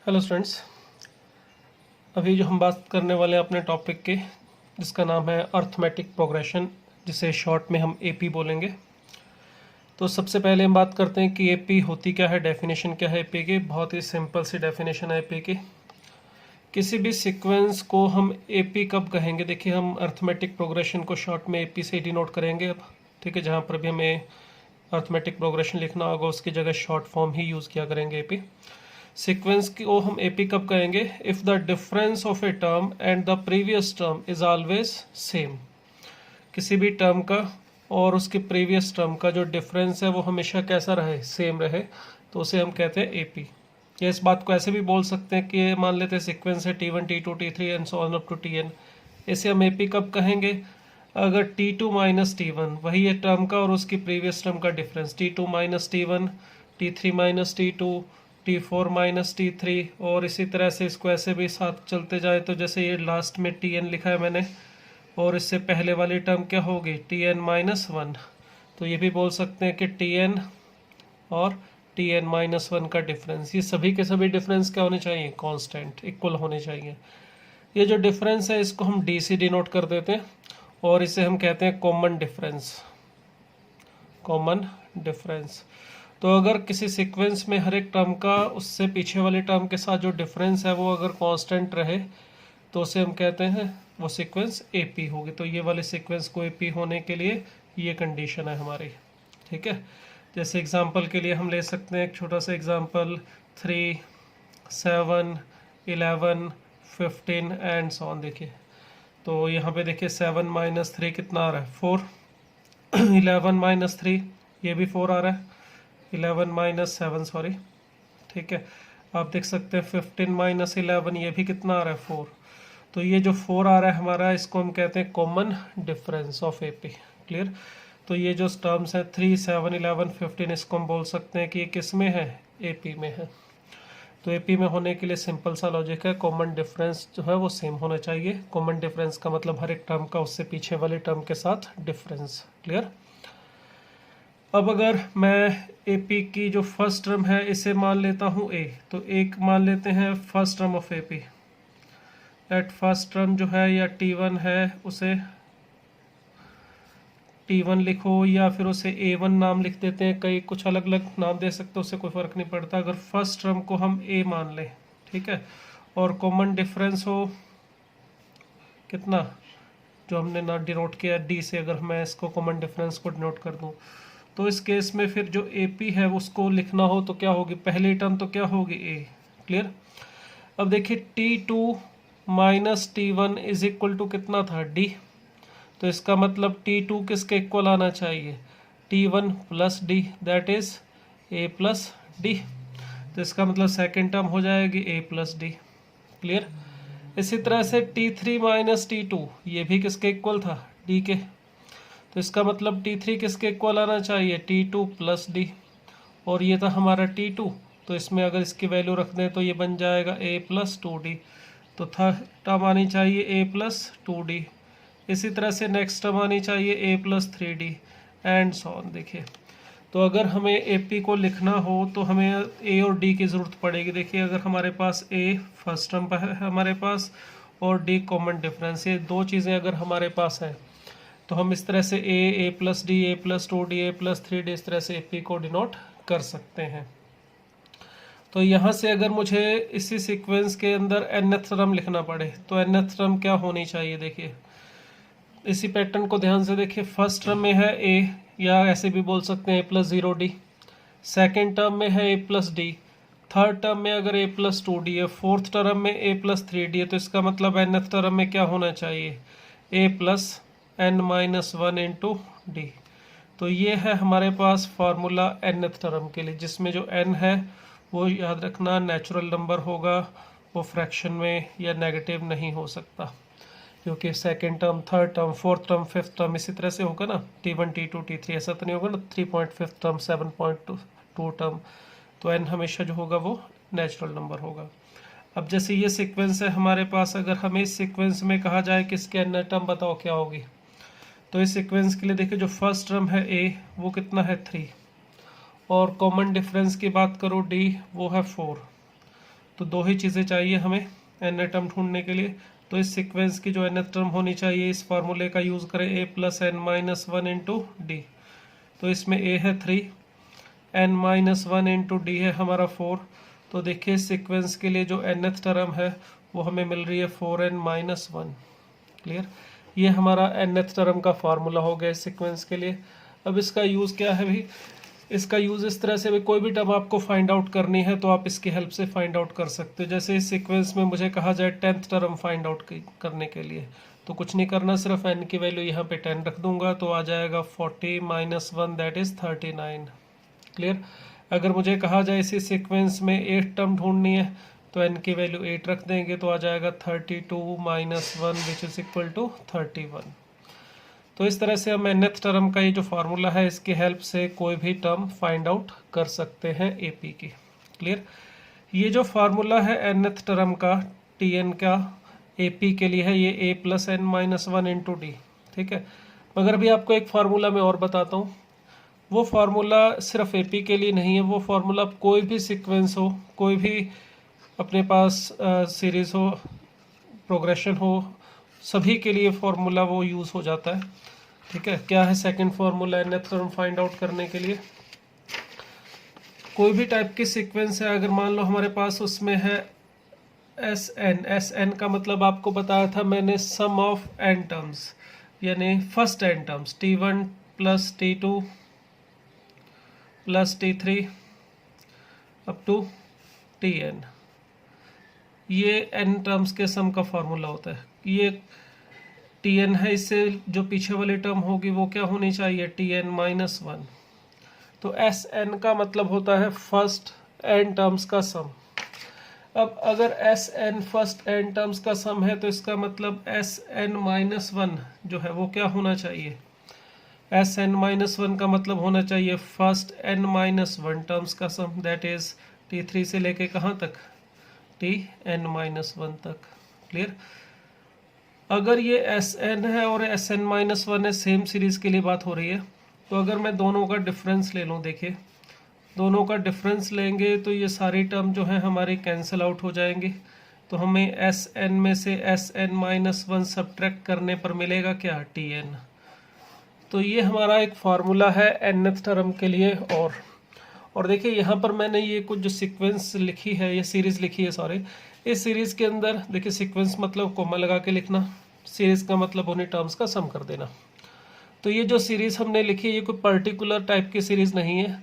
Hello students, अभी जो हम बात करने वाले हैं अपने टॉपिक के, जिसका नाम है अर्थमेटिक प्रोग्रेशन, जिसे शॉर्ट में हम एपी बोलेंगे। तो सबसे पहले हम बात करते हैं कि एपी होती क्या है, डेफिनेशन क्या है एपी की। बहुत ही सिंपल सी डेफिनेशन है एपी की। किसी भी सीक्वेंस को हम एपी कब कहेंगे, देखिए हम अर्थमेटिक प्रोग्रेशन को शॉर्ट में एपी से डिनोट करेंगे अब, ठीक है। जहाँ पर भी हमें अर्थमेटिक प्रोग्रेशन लिखना होगा उसकी जगह शॉर्ट फॉर्म ही यूज़ किया करेंगे एपी। सीक्वेंस को हम एपी कब कहेंगे, if the difference of a term and the previous term is always same. किसी भी टर्म का और उसके प्रीवियस टर्म का जो डिफरेंस है वो हमेशा कैसा रहे, सेम रहे, तो उसे हम कहते हैं एपी। या इस बात को ऐसे भी बोल सकते हैं कि मान लेते हैं सीक्वेंस है T1 T2 T3 and so on up to Tn। इसे हम एपी कब कहेंगे, अगर T2 माइनस T1 वही है टर्म का और उसकी प्रीवियस टर्म का difference, T2 minus T1, T3 minus T2, T4 minus T3, और इसी तरह से इसको ऐसे भी साथ चलते जाए। तो जैसे ये लास्ट में Tn लिखा है मैंने, और इससे पहले वाली टर्म क्या होगी, Tn माइनस 1। तो ये भी बोल सकते हैं कि Tn और Tn माइनस 1 का डिफरेंस, ये सभी के सभी डिफरेंस क्या होने चाहिए, कांस्टेंट, इक्वल होने चाहिए। ये जो डिफरेंस है इसको हम डी से डिनोट कर देते हैं और इसे हम कहते हैं कॉमन डिफरेंस। Common difference. तो अगर किसी सीक्वेंस में हर एक टर्म का उससे पीछे वाले टर्म के साथ जो डिफरेंस है वो अगर कांस्टेंट रहे तो उसे हम कहते हैं वो सीक्वेंस एपी होगी। तो ये वाले सीक्वेंस को एपी होने के लिए ये कंडीशन है हमारी, ठीक है। जैसे एग्जांपल के लिए हम ले सकते हैं एक छोटा सा एग्जांपल, 3, 7, 11, 15 एंड सो ऑन। देखिए तो यहाँ पे देखिए 7 माइनस 3 कितना आ रहा है, 4। 11 माइनस 3 ये भी 4 आ रहा है, 11 माइनस 7 सॉरी, ठीक है। आप देख सकते हैं 15 माइनस 11 ये भी कितना आ रहा है, 4। तो ये जो 4 आ रहा है हमारा, इसको हम कहते हैं common difference of AP. Clear. तो ये जो टर्म्स हैं 3, 7, 11, 15, इसको हम बोल सकते हैं कि ये किस में है, एपी में है। तो एपी में होने के लिए सिंपल सा लॉजिक है, कॉमन डिफरेंस जो है वो सेम होना चाहिए। कॉमन डिफरेंस का मतलब हर एक टर्म का उससे पीछे वाले टर्म के साथ डिफरेंस। क्लियर। अब अगर मैं एपी की जो फर्स्ट टर्म है इसे मान लेता हूँ ए, तो एक मान लेते हैं first term of AP. At first term जो है या T1 है उसे T1 लिखो या फिर उसे A1 नाम लिख देते हैं, कई कुछ अलग अलग नाम दे सकते हो, उससे कोई फ़र्क नहीं पड़ता। अगर फर्स्ट टर्म को हम A मान लें, ठीक है, और कॉमन डिफरेंस हो कितना, जो हमने ना डिनोट किया D से, अगर मैं इसको कॉमन डिफरेंस को डिनोट कर दूं, तो इस केस में फिर जो AP है उसको लिखना हो तो क्या होगी, पहली टर्म तो क्या होगी A। क्लियर। अब देखिए T2 minus T1 is equal to कितना था, D। तो इसका मतलब T2 किसके इक्वल आना चाहिए, T1 plus D, that is A plus D। तो इसका मतलब सेकेंड टर्म हो जाएगी A प्लस D। क्लियर। इसी तरह से T3 माइनस T2 ये भी किसके इक्वल था, D के। तो इसका मतलब T3 किसके इक्वल आना चाहिए, T2 प्लस D, और ये था हमारा T2। तो इसमें अगर इसकी वैल्यू रख दें तो ये बन जाएगा A प्लस 2D। तो थर्ड टर्म आनी चाहिए A प्लस 2D। इसी तरह से नेक्स्ट टर्म आनी चाहिए A plus 3D and so on. देखिए तो अगर हमें AP को लिखना हो तो हमें A और D की ज़रूरत पड़ेगी। देखिए अगर हमारे पास A फर्स्ट टर्म है हमारे पास और D कॉमन डिफरेंस, ये दो चीज़ें अगर हमारे पास हैं तो हम इस तरह से A plus D, A plus 2D, A plus 3D, इस तरह से AP को डिनोट कर सकते हैं। तो यहाँ से अगर मुझे इसी सीक्वेंस के अंदर nth टर्म लिखना पड़े तो nth टर्म क्या होनी चाहिए, देखिए इसी पैटर्न को ध्यान से देखिए। फर्स्ट टर्म में है A, या ऐसे भी बोल सकते हैं A plus 0D। Second term में है A plus D। Third term में अगर A प्लस 2D है, फोर्थ टर्म में A प्लस 3D है, तो इसका मतलब nth टर्म में क्या होना चाहिए, A plus n minus 1 into D। तो ये है हमारे पास फार्मूला nth टर्म के लिए, जिसमें जो n है वो याद रखना नेचुरल नंबर होगा, वो फ्रैक्शन में या नेगेटिव नहीं हो सकता, क्योंकि second term, third term, fourth term, fifth term इसी तरह से होगा ना, T1 T2 T3 ऐसा तो नहीं होगा ना 3.5 टर्म, 7.2 टर्म। तो n हमेशा जो होगा वो नेचुरल नंबर होगा। अब जैसे ये सीक्वेंस है हमारे पास, अगर हमें इस सीक्वेंस में कहा जाए कि इसके n टर्म बताओ क्या होगी, तो इस सीक्वेंस के लिए देखिए जो फर्स्ट टर्म है A वो कितना है 3, और कॉमन डिफरेंस की बात करो D वो है 4। तो दो ही चीज़ें चाहिए हमें n टर्म ढूंढने के लिए। तो इस सीक्वेंस की जो n टर्म होनी चाहिए, इस फार्मूले का यूज़ करें a plus n minus one into D. तो इसमें a है 3, n minus one into D है हमारा 4। तो देखिए सीक्वेंस के लिए जो nth टर्म है वो हमें मिल रही है 4n माइनस वन। क्लियर, ये हमारा nth टर्म का फार्मूला हो गया इस सीक्वेंस के लिए। अब इसका यूज़ क्या है भाई, इसका यूज़ इस तरह से भी कोई भी टर्म आपको फाइंड आउट करनी है तो आप इसकी हेल्प से फाइंड आउट कर सकते हो। जैसे इस सीक्वेंस में मुझे कहा जाए 10th टर्म फाइंड आउट करने के लिए, तो कुछ नहीं करना, सिर्फ n की वैल्यू यहाँ पे 10 रख दूंगा तो आ जाएगा 40 minus one that is 39। Clear, अगर मुझे कहा जाए इसी सीक्वेंस में 8 टर्म ढूंढनी है तो n की वैल्यू 8 रख देंगे तो आ जाएगा 32 minus one which is equal to 31। तो इस तरह से हम nth टर्म का ये जो फार्मूला है इसकी हेल्प से कोई भी टर्म फाइंड आउट कर सकते हैं AP की। क्लियर, ये जो फार्मूला है nth टर्म का Tn का AP के लिए है, ये a plus n minus one into D. ठीक है, मगर अभी आपको एक फार्मूला मैं और बताता हूँ। वो फार्मूला सिर्फ AP के लिए नहीं है, वो फार्मूला कोई भी सीक्वेंस हो, कोई भी अपने पास सीरीज़ हो, प्रोग्रेशन हो, सभी के लिए फार्मूला वो यूज़ हो जाता है। ठीक है, क्या है second formula nth term find out करने के लिए? कोई भी टाइप की सीक्वेंस है, अगर मान लो हमारे पास उसमें है Sn का मतलब आपको बताया था मैंने सम ऑफ n टर्म्स, यानी first n terms T1 plus T2 plus T3 up to Tn, ये n टर्म्स के सम का फार्मूला होता है। ये Tn है, इससे जो पीछे वाली टर्म होगी वो क्या होनी चाहिए, Tn माइनस वन। तो Sn का मतलब होता है फर्स्ट n टर्म्स का सम। अब अगर Sn फर्स्ट n टर्म्स का सम है तो इसका मतलब Sn माइनस वन जो है वो क्या होना चाहिए, Sn माइनस वन का मतलब होना चाहिए first n minus one terms का सम, दैट इज T3 से लेके कहाँ तक, Tn माइनस वन तक। क्लियर, अगर ये Sn है और Sn माइनस वन है, सेम सीरीज़ के लिए बात हो रही है, तो अगर मैं दोनों का डिफरेंस ले लूँ, देखिए दोनों का डिफरेंस लेंगे तो ये सारी टर्म जो है हमारी कैंसिल आउट हो जाएंगी। तो हमें Sn में से Sn माइनस वन सब्ट्रैक्ट करने पर मिलेगा क्या, Tn। तो ये हमारा एक फार्मूला है nth टर्म के लिए। और देखिए यहाँ पर मैंने ये कुछ जो सीक्वेंस लिखी है, ये सीरीज़ लिखी है, सॉरी, इस सीरीज़ के अंदर देखिए सीक्वेंस मतलब कोमा लगा के लिखना, सीरीज़ का मतलब उन्हीं टर्म्स का सम कर देना। तो ये जो सीरीज़ हमने लिखी है ये कोई पर्टिकुलर टाइप की सीरीज़ नहीं है,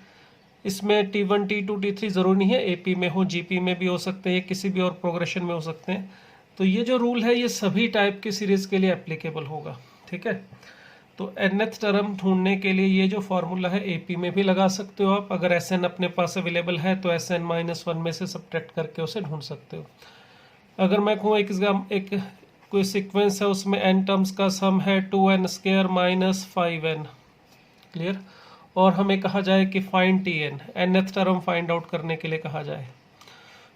इसमें T1 T2 T3 ज़रूरी नहीं है AP में हो, GP में भी हो सकते हैं, किसी भी और प्रोग्रेशन में हो सकते हैं। तो ये जो रूल है ये सभी टाइप की सीरीज़ के लिए एप्लीकेबल होगा। ठीक है, तो nth टर्म ढूंढने के लिए ये जो फार्मूला है AP में भी लगा सकते हो आप, अगर Sn अपने पास अवेलेबल है तो Sn माइनस वन में से सब्ट्रैक्ट करके उसे ढूंढ सकते हो। अगर मैं कहूँ एक कोई सीक्वेंस है उसमें n टर्म्स का सम है 2n square minus 5n। Clear, और हमें कहा जाए कि find Tn, nth term find out करने के लिए कहा जाए,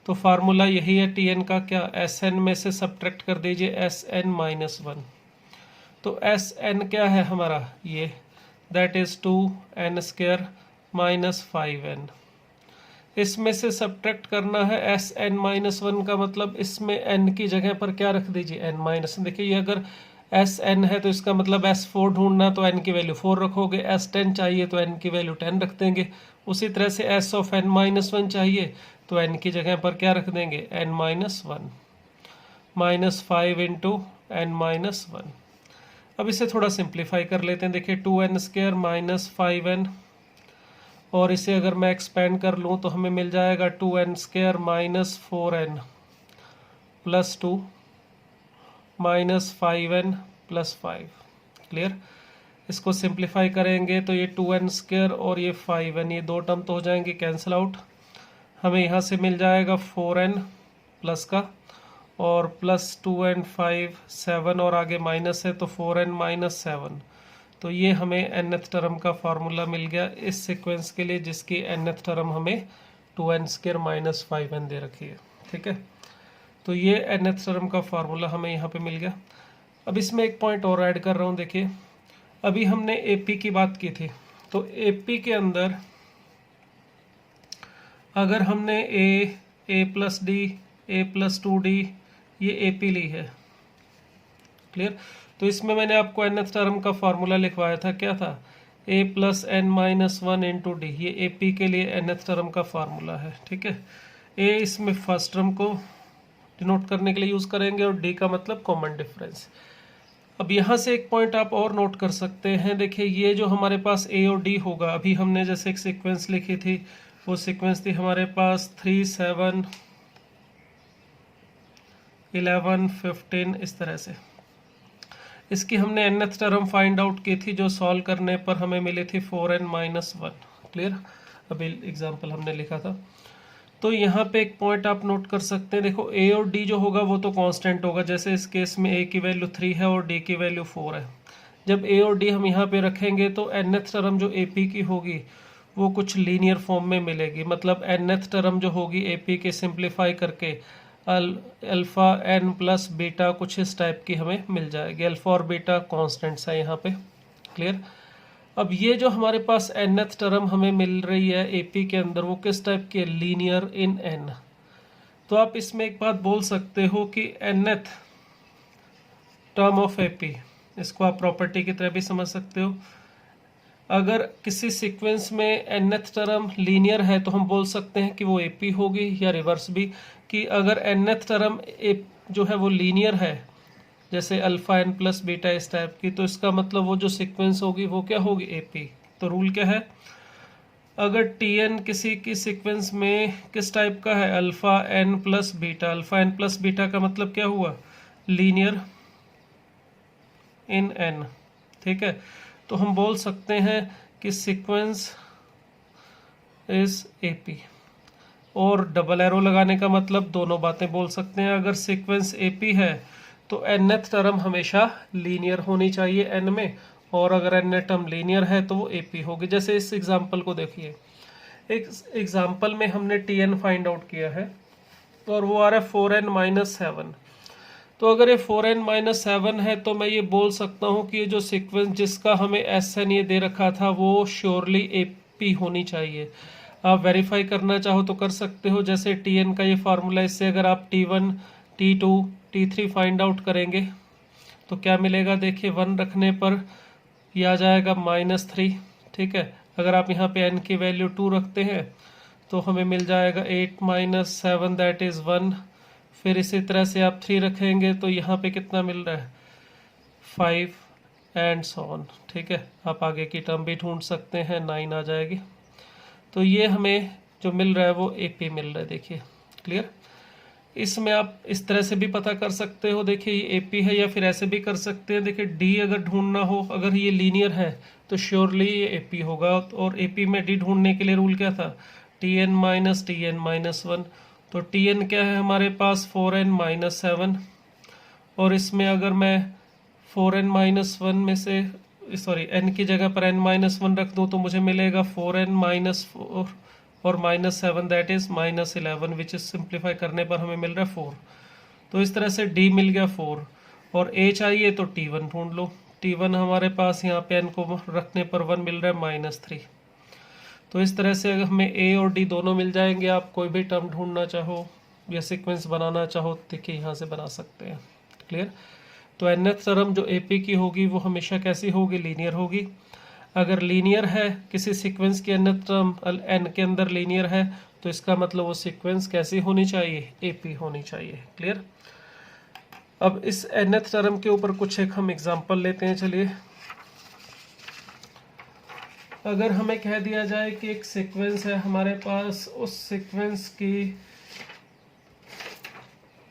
तो फार्मूला यही है Tn का, क्या, Sn में से सब्ट्रैक्ट कर दीजिए Sn माइनस वन। तो Sn क्या है हमारा, ये that is 2n square minus 5n। इसमें से सब्ट्रैक्ट करना है Sn माइनस वन का मतलब इसमें n की जगह पर क्या रख दीजिए, n माइनस। देखिए ये अगर Sn है तो इसका मतलब S4 ढूंढना तो n की वैल्यू 4 रखोगे, S10 चाहिए तो n की वैल्यू 10 रख देंगे। उसी तरह से S of n minus one चाहिए तो n की जगह पर क्या रख देंगे, n minus one, minus 5 into n minus one. अब इसे थोड़ा सिंप्लीफाई कर लेते हैं, देखिए 2n स्क्वायर माइनस 5n, और इसे अगर मैं एक्सपेंड कर लूँ तो हमें मिल जाएगा 2n square minus 4n plus 2 minus 5n plus 5। Clear, इसको सिंप्लीफाई करेंगे तो ये 2n स्क्वायर और ये 5n, ये दो टर्म तो हो जाएंगे कैंसिल आउट। हमें यहाँ से मिल जाएगा 4n प्लस का, और प्लस 2n 5 7, और आगे माइनस है तो 4n माइनस 7। तो ये हमें nth टर्म का फार्मूला मिल गया इस सीक्वेंस के लिए जिसकी nth टर्म हमें 2n स्क्वायर माइनस 5n दे रखी है। ठीक है, तो ये nth टर्म का फार्मूला हमें यहाँ पे मिल गया। अब इसमें एक पॉइंट और ऐड कर रहा हूँ, देखिए अभी हमने AP की बात की थी, तो AP के अंदर अगर हमने a प्लस डी a+2d ये AP ली है। क्लियर। तो इसमें मैंने आपको nth टर्म का फार्मूला लिखवाया था, क्या था, a+n-1 इंटू डी, ये AP के लिए nth टर्म का फार्मूला है। ठीक है, a इसमें फर्स्ट टर्म को डिनोट करने के लिए यूज़ करेंगे और d का मतलब कॉमन डिफरेंस। अब यहाँ से एक पॉइंट आप और नोट कर सकते हैं, देखिए ये जो हमारे पास a और d होगा, अभी हमने जैसे एक सीक्वेंस लिखी थी, वो सीक्वेंस थी हमारे पास 3, 7, 11, 15 इस तरह से। इसकी हमने nth टर्म फाइंड आउट की थी, जो सॉल्व करने पर हमें मिली थी 4n-1। क्लियर। अभी एग्जांपल हमने लिखा था। तो यहाँ पे एक पॉइंट आप नोट कर सकते हैं, देखो a और d जो होगा वो तो कांस्टेंट होगा, जैसे इस केस में a की वैल्यू 3 है और d की वैल्यू 4 है। जब a और d हम यहाँ पे रखेंगे तो nth टर्म जो AP की होगी वो कुछ लीनियर फॉर्म में मिलेगी, मतलब nth टर्म जो होगी AP के सिंप्लीफाई करके अल्फा n प्लस बीटा कुछ इस टाइप की हमें मिल जाएगी। अल्फा और बीटा कॉन्स्टेंट्स है यहाँ पे। क्लियर। अब ये जो हमारे पास nth टर्म हमें मिल रही है AP के अंदर, वो किस टाइप की है, लीनियर इन n। तो आप इसमें एक बात बोल सकते हो कि nth टर्म ऑफ AP, इसको आप प्रॉपर्टी की तरह भी समझ सकते हो। अगर किसी सीक्वेंस में nth टर्म लीनियर है तो हम बोल सकते हैं कि वो AP होगी, या रिवर्स भी, कि अगर nth टर्म जो है वो लीनियर है, जैसे अल्फा n प्लस बीटा इस टाइप की, तो इसका मतलब वो जो सीक्वेंस होगी वो क्या होगी, AP। तो रूल क्या है, अगर Tn किसी की सीक्वेंस में किस टाइप का है, alpha n plus beta, alpha n plus beta का मतलब क्या हुआ, लीनियर इन n। ठीक है, तो हम बोल सकते हैं कि सीक्वेंस इज AP। और डबल एरो लगाने का मतलब दोनों बातें बोल सकते हैं, अगर सीक्वेंस AP है तो nth टर्म हमेशा लीनियर होनी चाहिए n में, और अगर nth टर्म लीनियर है तो वो AP होगी। जैसे इस एग्जांपल को देखिए, एक एग्जांपल में हमने Tn फाइंड आउट किया है और वो आ रहा है 4n-7। तो अगर ये 4n-7 है तो मैं ये बोल सकता हूँ कि ये जो सीक्वेंस जिसका हमें Sn ये दे रखा था वो श्योरली AP होनी चाहिए। आप वेरीफाई करना चाहो तो कर सकते हो, जैसे Tn का ये फार्मूला, इससे अगर आप T1, T2, T3 find out करेंगे तो क्या मिलेगा, देखिए 1 रखने पर ये आ जाएगा -3। ठीक है, अगर आप यहाँ पे n की वैल्यू 2 रखते हैं तो हमें मिल जाएगा 8-7 दैट इज़ 1। फिर इसी तरह से आप 3 रखेंगे तो यहाँ पे कितना मिल रहा है, 5 एंड सो ऑन। ठीक है, आप आगे की टर्म भी ढूंढ सकते हैं, 9 आ जाएगी। तो ये हमें जो मिल रहा है वो AP मिल रहा है, देखिए। क्लियर। इसमें आप इस तरह से भी पता कर सकते हो, देखिए ये AP है, या फिर ऐसे भी कर सकते हैं, देखिए D अगर ढूंढना हो, अगर ये लीनियर है तो श्योरली ये AP होगा। और AP में D ढूंढने के लिए रूल क्या था, Tn-1। तो Tn क्या है हमारे पास, 4n-7। और इसमें अगर मैं 4n-1 में से, सॉरी, n की जगह पर n-1 रख दूं तो मुझे मिलेगा 4n-4 और -7 that is -11, which is simplify करने पर हमें मिल रहा है 4। तो इस तरह से D मिल गया 4, और A चाहिए तो T1 ढूंढ लो। T1 हमारे पास यहाँ पे n को रखने पर 1 मिल रहा है -3। तो इस तरह से हमें A और D दोनों मिल जाएंगे। आप कोई भी टर्म ढूंढना चाहो या सीक्वेंस बनाना चाहो, देखिए यहाँ से बना सकते हैं। क्लियर। तो nth टर्म जो AP की होगी वो हमेशा कैसी होगी, लीनियर होगी। अगर लीनियर है किसी सीक्वेंस की nth टर्म n के अंदर लीनियर है तो इसका मतलब वो सीक्वेंस कैसी होनी चाहिए, AP होनी चाहिए। क्लियर। अब इस nth टर्म के ऊपर कुछ एक हम एग्जांपल लेते हैं। चलिए, अगर हमें कह दिया जाए कि एक सीक्वेंस है हमारे पास, उस सीक्वेंस की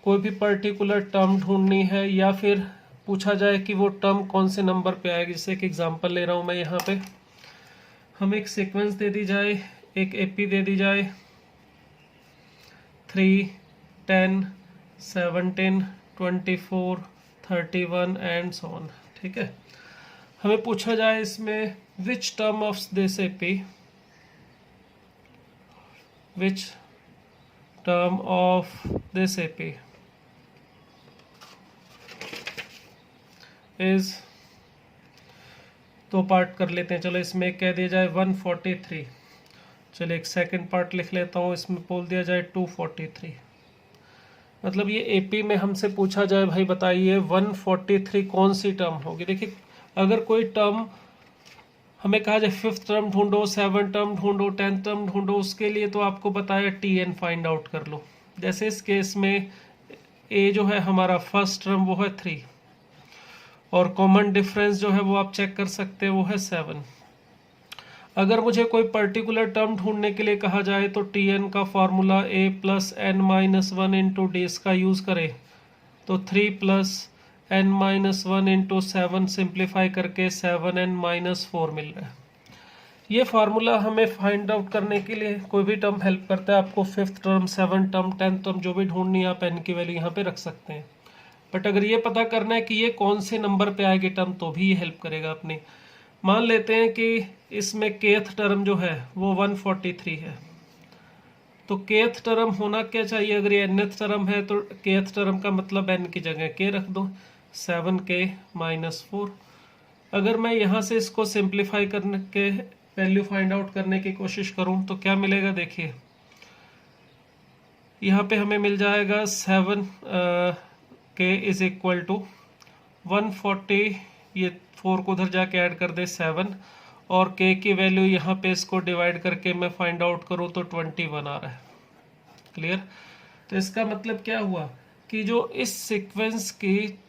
कोई भी पर्टिकुलर टर्म ढूंढनी है, या फिर पूछा जाए कि वो टर्म कौन से नंबर पे आएगी। जैसे एक एग्जांपल ले रहा हूँ मैं यहाँ पे, हमें एक सीक्वेंस दे दी जाए, एक AP दे दी जाए 3, 10, 17, 24, 31 एंड सो ऑन। ठीक है, हमें पूछा जाए इसमें which term of this AP, which term of this AP is, दो पार्ट कर लेते हैं। चलो, इसमें कह दिया जाए 143। चलिए एक सेकंड पार्ट लिख लेता हूँ, इसमें बोल दिया जाए 243। मतलब ये एपी में हमसे पूछा जाए भाई बताइए 143 कौन सी टर्म होगी। देखिए अगर कोई टर्म हमें कहा जाए 5th टर्म ढूंढो, 7th टर्म ढूंढो, 10th टर्म ढूंढो, उसके लिए तो आपको बताया टीएन फाइंड आउट कर लो। जैसे इस केस में ए जो है हमारा फर्स्ट टर्म वो है 3 और कॉमन डिफरेंस जो है वो आप चेक कर सकते हैं वो है 7। अगर मुझे कोई पर्टिकुलर टर्म ढूंढने के लिए कहा जाए तो टी एन का formula A plus N minus one into D का यूज़ करें तो 3 plus N minus one into 7 simplify करके 7n-4 मिल रहा है। ये फार्मूला हमें फाइंड आउट करने के लिए कोई भी टर्म हेल्प करता है। आपको 5th term, 7th term, 10th term जो भी ढूंढनी है आप एन की वैल्यू यहाँ पे रख सकते हैं। बट अगर ये पता करना है कि ये कौन से नंबर पे आएगी टर्म तो भी ये हेल्प करेगा अपने। मान लेते हैं कि इसमें केथ टर्म जो है वो 143 है, तो केथ टर्म होना क्या चाहिए। अगर ये nth टर्म है तो केथ टर्म का मतलब n की जगह k रख दो, 7k-4। अगर मैं यहाँ से इसको सिंप्लीफाई करने के वैल्यू फाइंड आउट करने की कोशिश करूँ तो क्या मिलेगा। देखिए यहाँ पे हमें मिल जाएगा 7k इज इक्वल टू 140, ये 4 को उधर जाके ऐड कर दे 7, और k की वैल्यू यहाँ पे इसको डिवाइड करके मैं फाइंड आउट करूँ तो 21 आ रहा है। क्लियर। तो इसका मतलब क्या हुआ कि जो इस सीक्वेंस की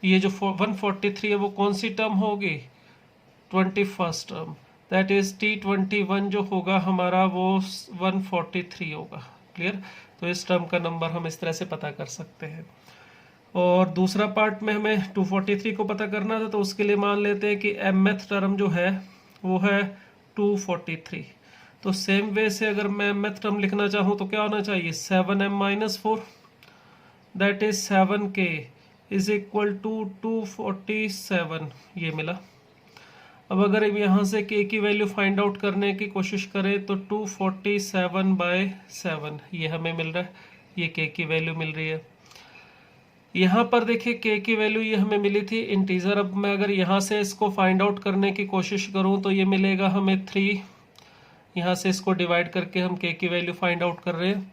ये जो 143 है वो कौन सी टर्म होगी, 21st term, that is T21 जो होगा हमारा वो 143 होगा। क्लियर। तो इस टर्म का नंबर हम इस तरह से पता कर सकते हैं। और दूसरा पार्ट में हमें 243 को पता करना था, तो उसके लिए मान लेते हैं कि mth टर्म जो है वो है 243। तो सेम वे से अगर मैं mth टर्म लिखना चाहूँ तो क्या होना चाहिए, 7m-4, that is 7k is equal to 247, ये मिला। अब अगर यहाँ से k की वैल्यू फाइंड आउट करने की कोशिश करें तो 247/7 ये हमें मिल रहा है, ये k की वैल्यू मिल रही है। यहाँ पर देखिए k की वैल्यू ये हमें मिली थी इंटीजर। अब मैं अगर यहाँ से इसको फाइंड आउट करने की कोशिश करूँ तो ये मिलेगा हमें 3, यहाँ से इसको डिवाइड करके हम k की वैल्यू फाइंड आउट कर रहे हैं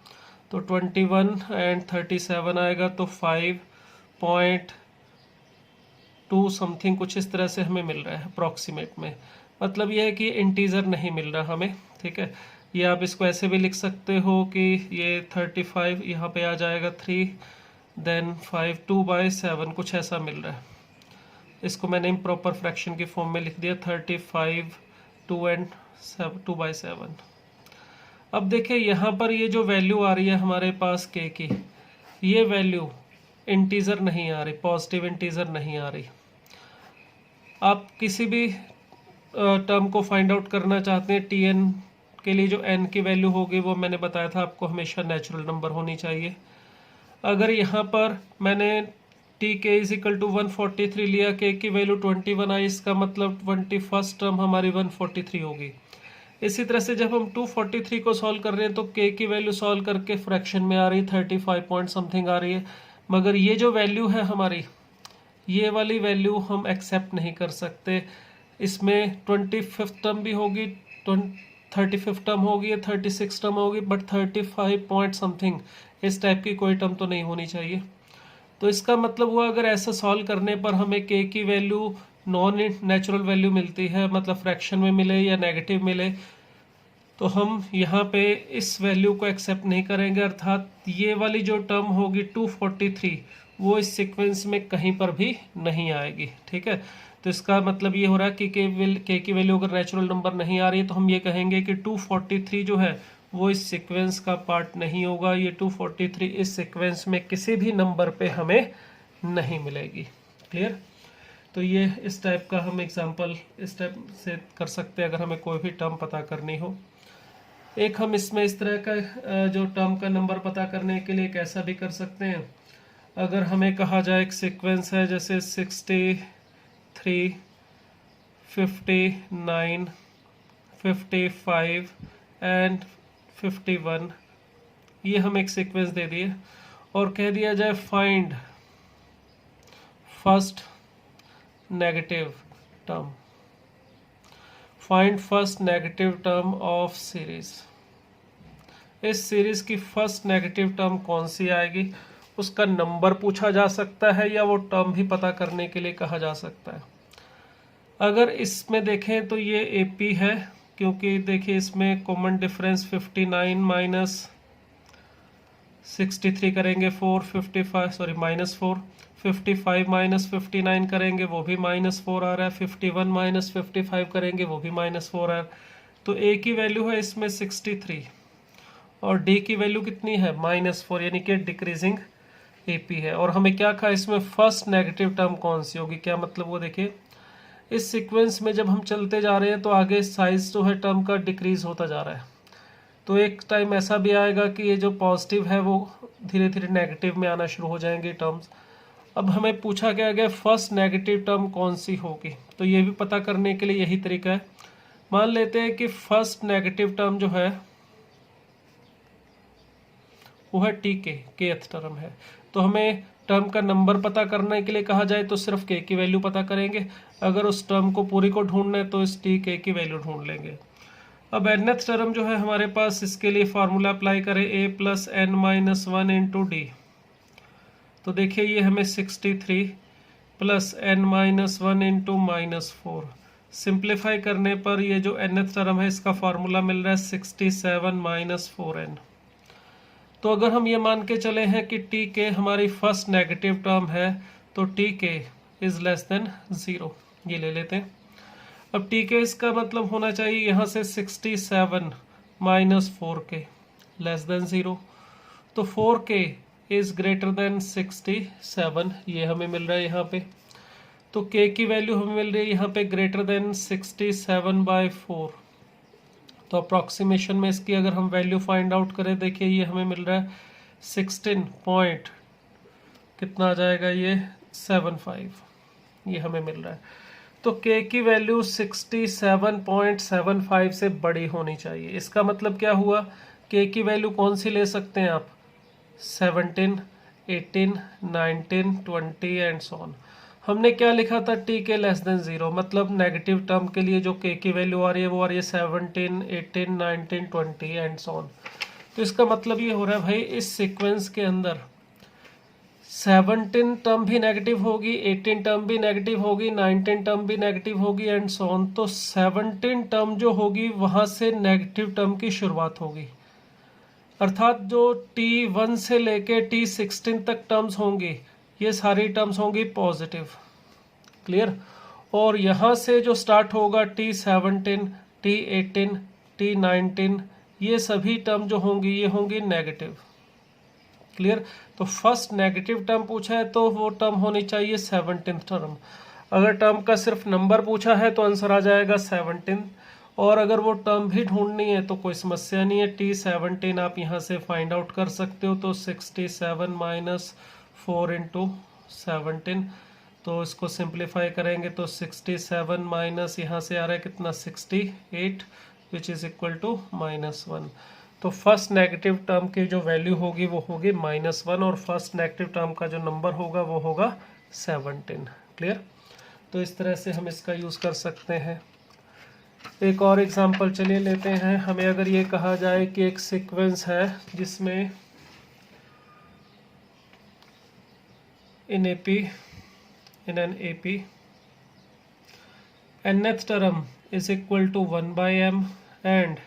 तो 21 एंड 37 आएगा तो 5.2 समथिंग कुछ इस तरह से हमें मिल रहा है अप्रॉक्सीमेट में। मतलब यह है कि इंटीजर नहीं मिल रहा हमें। ठीक है, ये आप इसको ऐसे भी लिख सकते हो कि ये 35 यहाँ पे आ जाएगा 3 देन 5 2/7 कुछ ऐसा मिल रहा है। इसको मैंने इम्प्रॉपर फ्रैक्शन की फॉर्म में लिख दिया 35 2 एंड 2/7। अब देखिए यहाँ पर ये जो वैल्यू आ रही है हमारे पास k की, ये वैल्यू इंटीजर नहीं आ रही, पॉजिटिव इंटीजर नहीं आ रही। आप किसी भी टर्म को फाइंड आउट करना चाहते हैं tn के लिए जो n की वैल्यू होगी वो मैंने बताया था आपको हमेशा नेचुरल नंबर होनी चाहिए। अगर यहाँ पर मैंने tk इज इक्वल टू 143 लिया, k की वैल्यू 21 आई, इसका मतलब 21st टर्म हमारी 143 होगी। इसी तरह से जब हम 243 को सॉल्व कर रहे हैं तो k की वैल्यू सॉल्व करके फ्रैक्शन में आ रही है 35 पॉइंट समथिंग आ रही है, मगर ये जो वैल्यू है हमारी, ये वाली वैल्यू हम एक्सेप्ट नहीं कर सकते। इसमें 25th टर्म भी होगी, 35th टर्म होगी, 36 टर्म होगी, बट 35 पॉइंट समथिंग इस टाइप की कोई टर्म तो नहीं होनी चाहिए। तो इसका मतलब हुआ अगर ऐसा सॉल्व करने पर हमें k की वैल्यू नॉन नेचुरल वैल्यू मिलती है, मतलब फ्रैक्शन में मिले या नेगेटिव मिले, तो हम यहाँ पे इस वैल्यू को एक्सेप्ट नहीं करेंगे। अर्थात ये वाली जो टर्म होगी 243 वो इस सीक्वेंस में कहीं पर भी नहीं आएगी। ठीक है, तो इसका मतलब ये हो रहा है कि k की वैल्यू अगर नेचुरल नंबर नहीं आ रही है तो हम ये कहेंगे कि 243 जो है वो इस सीक्वेंस का पार्ट नहीं होगा। ये 243 इस सीक्वेंस में किसी भी नंबर पे हमें नहीं मिलेगी। क्लियर। तो ये इस टाइप का हम एग्जांपल इस टाइप से कर सकते हैं अगर हमें कोई भी टर्म पता करनी हो। एक हम इसमें इस तरह का जो टर्म का नंबर पता करने के लिए कैसा भी कर सकते हैं। अगर हमें कहा जाए एक सीक्वेंस है जैसे 63, 59, 55 एंड 51, ये हम एक सीक्वेंस दे दिए और कह दिया जाए find first negative term, find first negative term of series. इस सीरीज की फर्स्ट नेगेटिव टर्म कौन सी आएगी, उसका नंबर पूछा जा सकता है या वो टर्म भी पता करने के लिए कहा जा सकता है। अगर इसमें देखें तो ये AP है, क्योंकि देखिए इसमें कॉमन डिफरेंस 59 माइनस 63 करेंगे 455 सॉरी -4, 55 माइनस 59 करेंगे वो भी -4 आ रहा है, 51 माइनस 55 करेंगे वो भी -4 आ रहा है। तो A की वैल्यू है इसमें 63 और D की वैल्यू कितनी है -4, यानी कि डिक्रीजिंग AP है। और हमें क्या कहा इसमें फर्स्ट नेगेटिव टर्म कौन सी होगी, क्या मतलब वो देखिए इस सीक्वेंस में जब हम चलते जा रहे हैं तो आगे साइज जो है टर्म का डिक्रीज होता जा रहा है। तो एक टाइम ऐसा भी आएगा कि ये जो पॉजिटिव है वो धीरे धीरे नेगेटिव में आना शुरू हो जाएंगे टर्म्स। अब हमें पूछा गया गया फर्स्ट नेगेटिव टर्म कौन सी होगी, तो ये भी पता करने के लिए यही तरीका है। मान लेते हैं कि फर्स्ट नेगेटिव टर्म जो है वो है kth टर्म है, तो हमें टर्म का नंबर पता करने के लिए कहा जाए तो सिर्फ k की वैल्यू पता करेंगे। अगर उस टर्म को पूरी को ढूंढना है तो इस tk की वैल्यू ढूंढ लेंगे। अब nth टर्म जो है हमारे पास, इसके लिए फार्मूला अप्लाई करें a plus n minus 1 into D. तो देखिए ये हमें 63 plus n minus 1 into -4, simplify करने पर ये जो nth टर्म है इसका फार्मूला मिल रहा है 67 माइनस 4n। तो अगर हम ये मान के चले हैं कि tk हमारी फर्स्ट नेगेटिव टर्म है तो tk इज लेस देन 0, ये ले लेते हैं। अब tk इसका मतलब होना चाहिए यहाँ से 67 माइनस 4k लेस देन 0, तो 4k इज ग्रेटर देन 67, ये हमें मिल रहा है यहाँ पे। तो k की वैल्यू हमें मिल रही है यहाँ पे ग्रेटर देन 67/4। तो अप्रॉक्सीमेशन में इसकी अगर हम वैल्यू फाइंड आउट करें, देखिए ये हमें मिल रहा है 16 पॉइंट कितना आ जाएगा ये 75, ये हमें मिल रहा है। तो k की वैल्यू 67.75 से बड़ी होनी चाहिए। इसका मतलब क्या हुआ, k की वैल्यू कौन सी ले सकते हैं आप, 17, 18, 19, 20 एंड सो ऑन। हमने क्या लिखा था, tk लेस देन 0, मतलब नेगेटिव टर्म के लिए जो k की वैल्यू आ रही है वो आ रही है 17, 18, 19, 20 एंड सो ऑन। तो इसका मतलब ये हो रहा है भाई इस सीक्वेंस के अंदर 17 टर्म भी नेगेटिव होगी, 18 टर्म भी नेगेटिव होगी, 19 टर्म भी नेगेटिव होगी एंड सो ऑन। तो 17 टर्म जो होगी वहां से नेगेटिव टर्म की शुरुआत होगी, अर्थात जो T1 से लेके T16 तक टर्म्स होंगी ये सारी टर्म्स होंगी पॉजिटिव, क्लियर। और यहाँ से जो स्टार्ट होगा T17, T18, T19, ये सभी टर्म जो होंगी ये होंगी नेगेटिव, क्लियर। तो फर्स्ट नेगेटिव टर्म पूछा है तो वो टर्म होनी चाहिए 17th टर्म। अगर टर्म का सिर्फ नंबर पूछा है तो आंसर आ जाएगा 17, और अगर वो टर्म भी ढूंढनी है तो कोई समस्या नहीं है, T17 आप यहाँ से फाइंड आउट कर सकते हो। तो 67 माइनस 4 इंटू 17, तो इसको सिंप्लीफाई करेंगे तो 67 माइनस यहाँ से आ रहा है कितना 68, विच इज इक्वल टू -1। तो फर्स्ट नेगेटिव टर्म की जो वैल्यू होगी वो होगी -1 और फर्स्ट नेगेटिव टर्म का जो नंबर होगा वो होगा 17, क्लियर। तो इस तरह से हम इसका यूज़ कर सकते हैं। एक और एग्जांपल चलिए लेते हैं। हमें अगर ये कहा जाए कि एक सीक्वेंस है जिसमें in an AP nth term is equal to 1/m and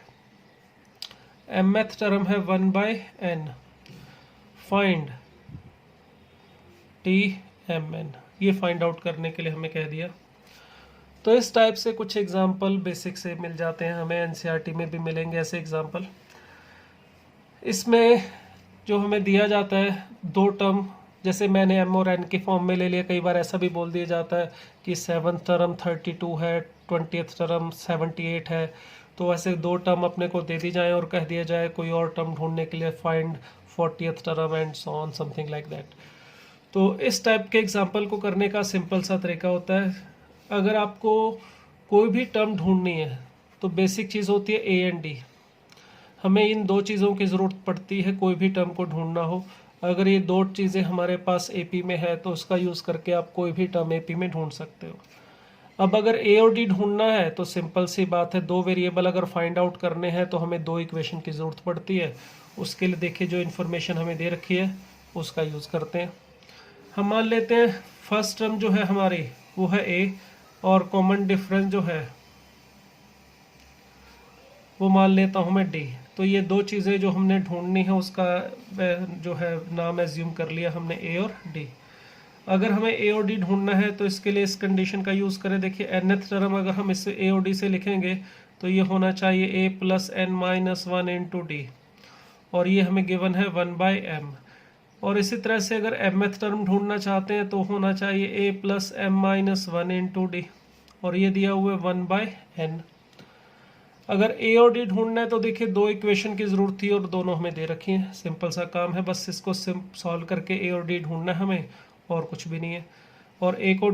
mth term है 1/n, find Tmn, ये फाइंड आउट करने के लिए हमें कह दिया। तो इस टाइप से कुछ एग्जाम्पल बेसिक से मिल जाते हैं, हमें एनसीईआरटी में भी मिलेंगे ऐसे एग्जाम्पल। इसमें जो हमें दिया जाता है दो टर्म, जैसे मैंने m और n के फॉर्म में ले लिया, कई बार ऐसा भी बोल दिया जाता है कि 7th टर्म 32 है, 20th टर्म 78 है। तो ऐसे दो टर्म अपने को दे दी जाए और कह दिया जाए कोई और टर्म ढूंढने के लिए find 40th term and so on, something like that. तो इस टाइप के एग्जाम्पल को करने का सिंपल सा तरीका होता है, अगर आपको कोई भी टर्म ढूंढनी है तो बेसिक चीज़ होती है ए एंड डी। हमें इन दो चीज़ों की ज़रूरत पड़ती है कोई भी टर्म को ढूंढना हो। अगर ये दो चीज़ें हमारे पास एपी में है तो उसका यूज़ करके आप कोई भी टर्म एपी में ढूंढ सकते हो। अब अगर ए और डी ढूंढना है तो सिंपल सी बात है, दो वेरिएबल अगर फाइंड आउट करने हैं तो हमें दो इक्वेशन की ज़रूरत पड़ती है उसके लिए देखिए जो इन्फॉर्मेशन हमें दे रखी है उसका यूज़ करते हैं। हम मान लेते हैं फर्स्ट टर्म जो है हमारी वो है ए और कॉमन डिफरेंस जो है वो मान लेता हूँ मैं डी। तो ये दो चीज़ें जो हमने ढूंढनी है उसका जो है नाम एज्यूम कर लिया हमने ए और डी। अगर हमें ए और डी ढूंढना है तो इसके लिए इस कंडीशन का यूज़ करें। देखिए nth टर्म अगर हम इसे ए और डी से लिखेंगे तो ये होना चाहिए A plus N minus one into D, और ये हमें गिवन है 1/m। और इसी तरह से अगर mth टर्म ढूंढना चाहते हैं तो होना चाहिए a plus M minus one into D, और ये दिया हुआ है 1/n। अगर a और d ढूंढना है तो देखिए दो इक्वेशन की ज़रूरत थी और दोनों हमें दे रखी हैं। सिंपल सा काम है, बस इसको सॉल्व करके a और d ढूंढना है हमें, और कुछ भी नहीं है। और a को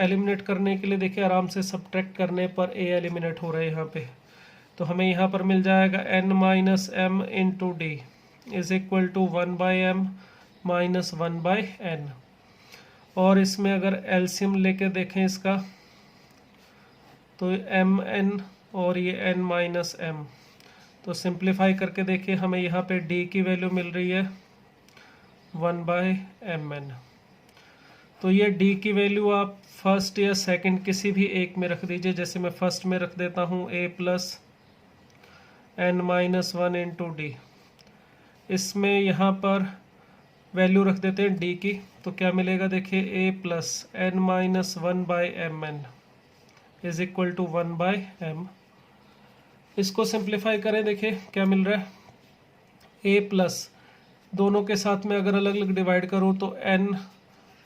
एलिमिनेट करने के लिए देखिए आराम से सब्ट्रैक्ट करने पर a एलिमिनेट हो रहा है यहाँ पे। तो हमें यहाँ पर मिल जाएगा n minus M into D is equal to 1/m minus 1/n। और इसमें अगर एलसीएम लेके देखें इसका तो mn और ये n माइनस m, तो सिंप्लीफाई करके देखिए हमें यहाँ पे d की वैल्यू मिल रही है 1/mn। तो ये d की वैल्यू आप फर्स्ट या सेकंड किसी भी एक में रख दीजिए। जैसे मैं फर्स्ट में रख देता हूँ a plus n minus one into D. इसमें यहाँ पर वैल्यू रख देते हैं d की, तो क्या मिलेगा देखिए a plus n minus 1/mn is equal to 1/m। इसको सिंप्लीफाई करें, देखिए क्या मिल रहा है a प्लस दोनों के साथ में अगर अलग अलग डिवाइड करूं तो n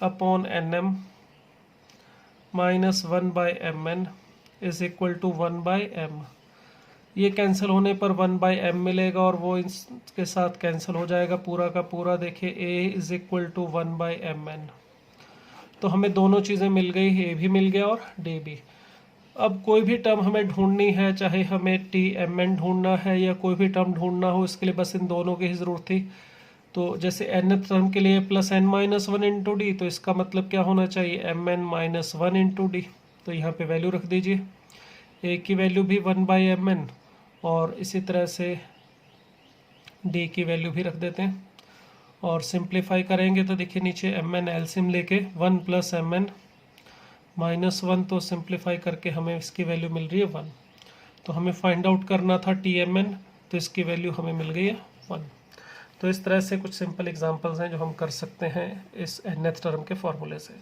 upon nm minus 1/mn is equal to 1/m। ये कैंसिल होने पर 1/m मिलेगा और वो इसके साथ कैंसिल हो जाएगा पूरा का पूरा। देखिए a is equal to 1/mn। तो हमें दोनों चीज़ें मिल गई, a भी मिल गया और d भी। अब कोई भी टर्म हमें ढूंढनी है, चाहे हमें mn ढूंढना है या कोई भी टर्म ढूंढना हो, इसके लिए बस इन दोनों की ही ज़रूरत थी। तो जैसे nth टर्म के लिए plus n minus one into D, तो इसका मतलब क्या होना चाहिए mn minus one into D. तो यहाँ पे वैल्यू रख दीजिए, a की वैल्यू भी 1/mn और इसी तरह से d की वैल्यू भी रख देते हैं और सिंप्लीफाई करेंगे तो देखिए नीचे mn एलसीएम लेके 1 प्लस mn माइनस वन, तो सिंप्लीफाई करके हमें इसकी वैल्यू मिल रही है 1। तो हमें फाइंड आउट करना था tmn, तो इसकी वैल्यू हमें मिल गई है 1। तो इस तरह से कुछ सिंपल एग्जांपल्स हैं जो हम कर सकते हैं इस nth टर्म के फॉर्मूले से।